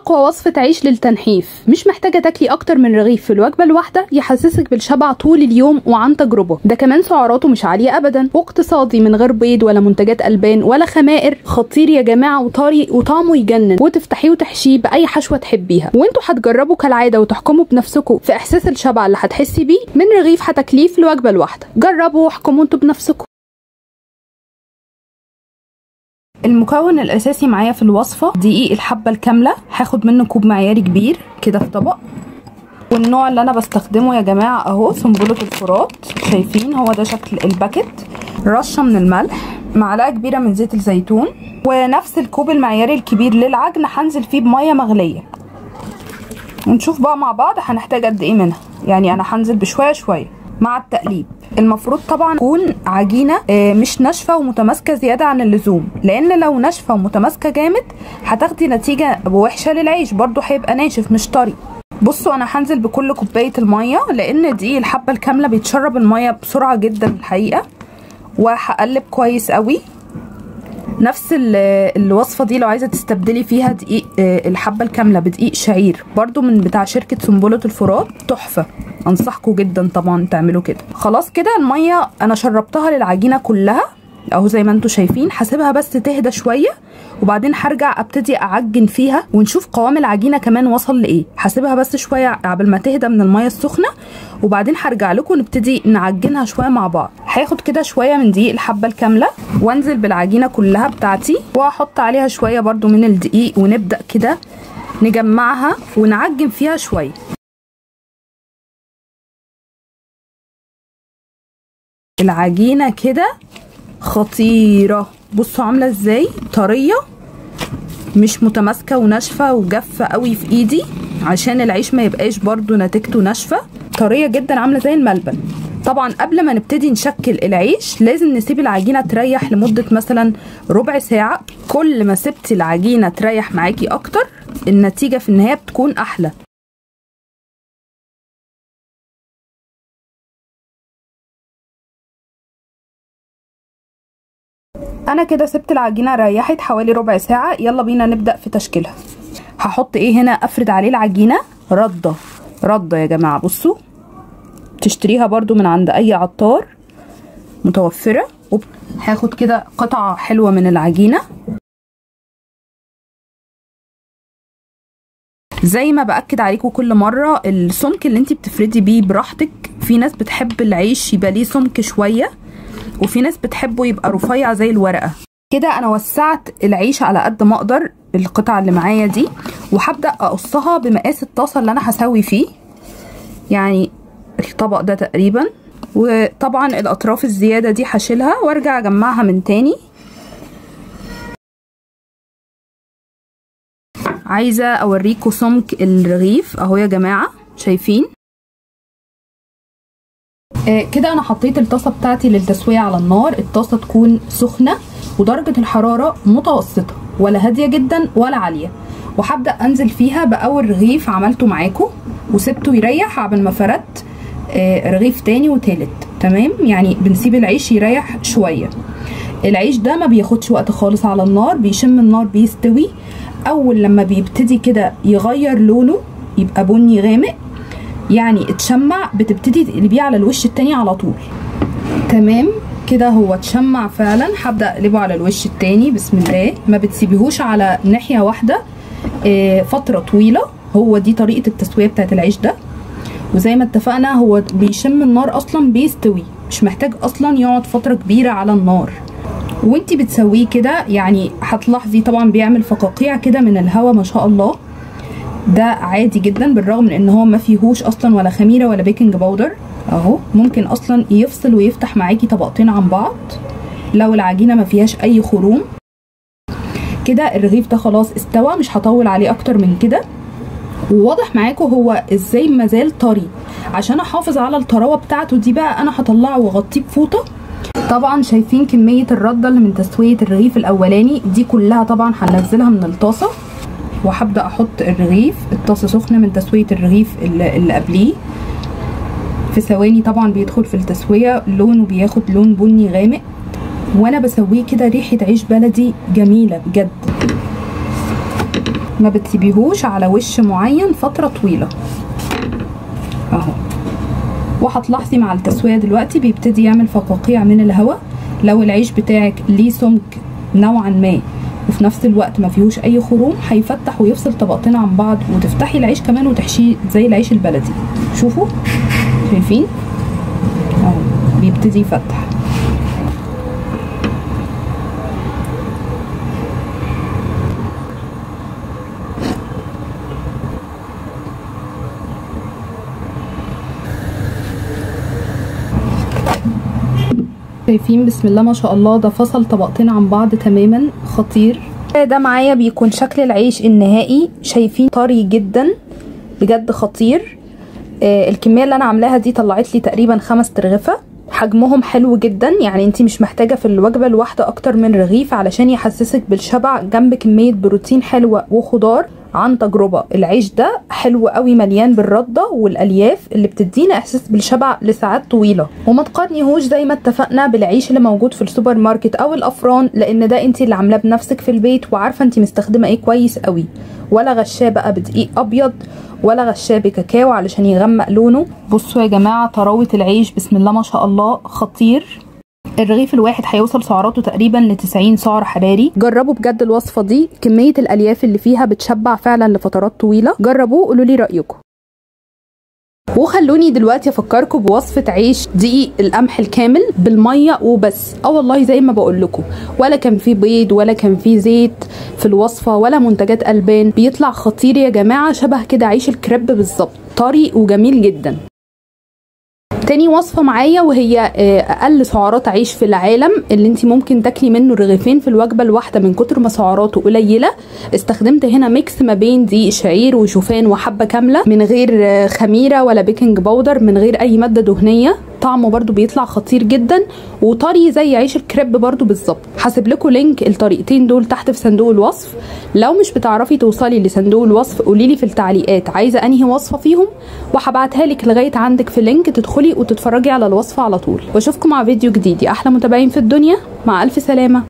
اقوى وصفة عيش للتنحيف، مش محتاجة تاكلي اكتر من رغيف في الوجبة الواحدة يحسسك بالشبع طول اليوم، وعن تجربة ده كمان سعراته مش عالية ابدا، واقتصادي من غير بيض ولا منتجات البان ولا خمائر. خطير يا جماعة وطري وطعمه يجنن، وتفتحيه وتحشيه باي حشوة تحبيها. وانتوا هتجربوا كالعادة وتحكموا بنفسكم في احساس الشبع اللي هتحسي بيه من رغيف هتاكليه في الوجبة الواحدة. جربوا واحكموا انتوا بنفسكم. المكون الاساسي معايا في الوصفه دقيق الحبه الكامله، هاخد منه كوب معياري كبير كده في طبق. والنوع اللي انا بستخدمه يا جماعه اهو سنبله الفرات، شايفين هو ده شكل الباكت. رشه من الملح، معلقه كبيره من زيت الزيتون، ونفس الكوب المعياري الكبير للعجن هنزل فيه بميه مغليه. ونشوف بقى مع بعض هنحتاج قد ايه منها، يعني انا هنزل بشويه شويه مع التقليب. المفروض طبعا تكون عجينه مش ناشفه ومتماسكه زياده عن اللزوم، لان لو ناشفه ومتماسكه جامد هتاخدي نتيجه وحشه للعيش، برضو هيبقى ناشف مش طري. بصوا انا هنزل بكل كوبايه الميه، لان دي الحبه الكامله بيتشرب الميه بسرعه جدا الحقيقه. وهقلب كويس قوي. نفس الوصفه دي لو عايزه تستبدلي فيها دقيق الحبه الكامله بدقيق شعير برضو من بتاع شركه سنبله الفرات، تحفه، انصحكم جدا طبعا تعملوا كده. خلاص كده الميه انا شربتها للعجينه كلها اهو زي ما انتم شايفين. هسيبها بس تهدى شويه، وبعدين هرجع ابتدي اعجن فيها ونشوف قوام العجينه كمان وصل لايه. هسيبها بس شويه قبل ما تهدى من الميه السخنه، وبعدين هرجع لكم ونبتدي نعجنها شويه مع بعض. هاخد كده شويه من دقيق الحبه الكامله وانزل بالعجينه كلها بتاعتي، واحط عليها شويه برضو من الدقيق، ونبدا كده نجمعها ونعجن فيها شويه. العجينه كده خطيره، بصوا عامله ازاي، طريه مش متماسكه وناشفه وجافه قوي في ايدي، عشان العيش ما يبقاش برضو نتيجته ناشفه، طريه جدا عامله زي الملبن. طبعا قبل ما نبتدي نشكل العيش لازم نسيب العجينه تريح لمده مثلا ربع ساعه. كل ما سبتي العجينه تريح معاكي اكتر النتيجه في النهايه بتكون احلى. انا كده سبت العجينه ريحت حوالي ربع ساعه، يلا بينا نبدا في تشكيلها. هحط ايه هنا، افرد عليه العجينه رده يا جماعه. بصوا تشتريها برضو من عند اي عطار متوفره. هاخد كده قطعه حلوه من العجينه، زي ما باكد عليكم كل مره السمك اللي انت بتفردي بيه براحتك. في ناس بتحب العيش يبقى ليه سمك شويه، وفي ناس بتحبه يبقى رفيع زي الورقه كده. انا وسعت العيش على قد ما اقدر القطعه اللي معايا دي، وهبدا اقصها بمقاس الطاسه اللي انا هسوي فيه، يعني الطبق ده تقريبا. وطبعا الاطراف الزياده دي هشيلها وارجع اجمعها من تاني. عايزه اوريكم سمك الرغيف اهو يا جماعه، شايفين كده. انا حطيت الطاسه بتاعتي للتسويه على النار. الطاسه تكون سخنه ودرجه الحراره متوسطه، ولا هاديه جدا ولا عاليه. وهبدا انزل فيها باول رغيف عملته معاكم وسبته يريح قبل ما فردت رغيف تاني وتالت. تمام، يعني بنسيب العيش يريح شويه. العيش ده ما بياخدش وقت خالص على النار، بيشم النار بيستوي. اول لما بيبتدي كده يغير لونه يبقى بني غامق، يعني اتشمع، بتبتدي تقلبيه على الوش التاني على طول. تمام كده هو اتشمع فعلا. هبدا اقلبه على الوش التاني بسم الله. ما بتسيبيهوش على ناحيه واحده فتره طويله، هو دي طريقه التسويه بتاعت العيش ده. وزي ما اتفقنا هو بيشم النار اصلا بيستوي، مش محتاج اصلا يقعد فتره كبيره على النار. وانتي بتسويه كده يعني هتلاحظي طبعا بيعمل فقاقيع كده من الهواء ما شاء الله. ده عادي جدا بالرغم من ان هو ما فيهوش اصلا ولا خميره ولا بيكنج باودر اهو. ممكن اصلا يفصل ويفتح معاكي طبقتين عن بعض لو العجينه ما فيهاش اي خروم. كده الرغيف ده خلاص استوى، مش هطول عليه اكتر من كده. وواضح معاكم هو ازاي مازال طري. عشان احافظ على الطراوه بتاعته دي بقى انا هطلعه واغطيه بفوطه. طبعا شايفين كميه الرده اللي من تسويه الرغيف الاولاني دي كلها طبعا هنزلها من الطاسه. وهبدا احط الرغيف، الطاسه سخنه من تسويه الرغيف اللي قبليه. في ثواني طبعا بيدخل في التسويه، لونه بياخد لون بني غامق، وانا بسويه كده ريحه عيش بلدي جميله بجد. ما بتسيبيهوش على وش معين فتره طويله اهو. وهتلاحظي مع التسويه دلوقتي بيبتدي يعمل فقاقيع من الهواء. لو العيش بتاعك ليه سمك نوعا ما وفي نفس الوقت ما فيهوش اي خروم هيفتح ويفصل طبقتين عن بعض، وتفتحي العيش كمان وتحشيه زي العيش البلدي. شوفوا شايفين اهو بيبتدي يفتح. شايفين بسم الله ما شاء الله ده فصل طبقتين عن بعض تماما، خطير. ده معايا بيكون شكل العيش النهائي، شايفين طري جدا بجد خطير. الكميه اللي انا عاملاها دي طلعت لي تقريبا 5 ترغفه، حجمهم حلو جدا، يعني انتي مش محتاجه في الوجبه الواحده اكتر من رغيف علشان يحسسك بالشبع جنب كميه بروتين حلوه وخضار. عن تجربه العيش ده حلو قوي، مليان بالرده والالياف اللي بتدينا احساس بالشبع لساعات طويله. وما تقارنيهوش زي ما اتفقنا بالعيش اللي موجود في السوبر ماركت او الافران، لان ده انت اللي عاملاه بنفسك في البيت وعارفه انت مستخدمه ايه كويس قوي، ولا غشاه بقى بدقيق ابيض ولا غشاه بكاكاو علشان يغمق لونه. بصوا يا جماعه طراوه العيش بسم الله ما شاء الله خطير. الرغيف الواحد هيوصل سعراته تقريبا ل 90 سعر حراري. جربوا بجد الوصفه دي، كميه الالياف اللي فيها بتشبع فعلا لفترات طويله. جربوه قولوا لي رايكم. وخلوني دلوقتي افكركم بوصفه عيش دقيق القمح الكامل بالميه وبس. والله زي ما بقول لكم، ولا كان فيه بيض ولا كان فيه زيت في الوصفه ولا منتجات البان. بيطلع خطير يا جماعه، شبه كده عيش الكريب بالظبط، طري وجميل جدا. تاني وصفة معايا وهي اقل سعرات عيش في العالم، اللي انت ممكن تاكلي منه رغيفين في الوجبة الواحدة من كتر ما سعراته قليلة. استخدمت هنا ميكس ما بين دقيق شعير وشوفان وحبة كاملة، من غير خميرة ولا بيكنج باودر، من غير اي مادة دهنية. طعمه برضو بيطلع خطير جدا وطري زي عيش الكريب برضو بالظبط. هسيب لكم لينك الطريقتين دول تحت في صندوق الوصف. لو مش بتعرفي توصلي لصندوق الوصف قوليلي في التعليقات عايزه انهي وصفه فيهم، وهبعتها لك لغايه عندك في لينك تدخلي وتتفرجي على الوصفه على طول. واشوفكم مع فيديو جديد يا احلى متابعين في الدنيا. مع الف سلامه.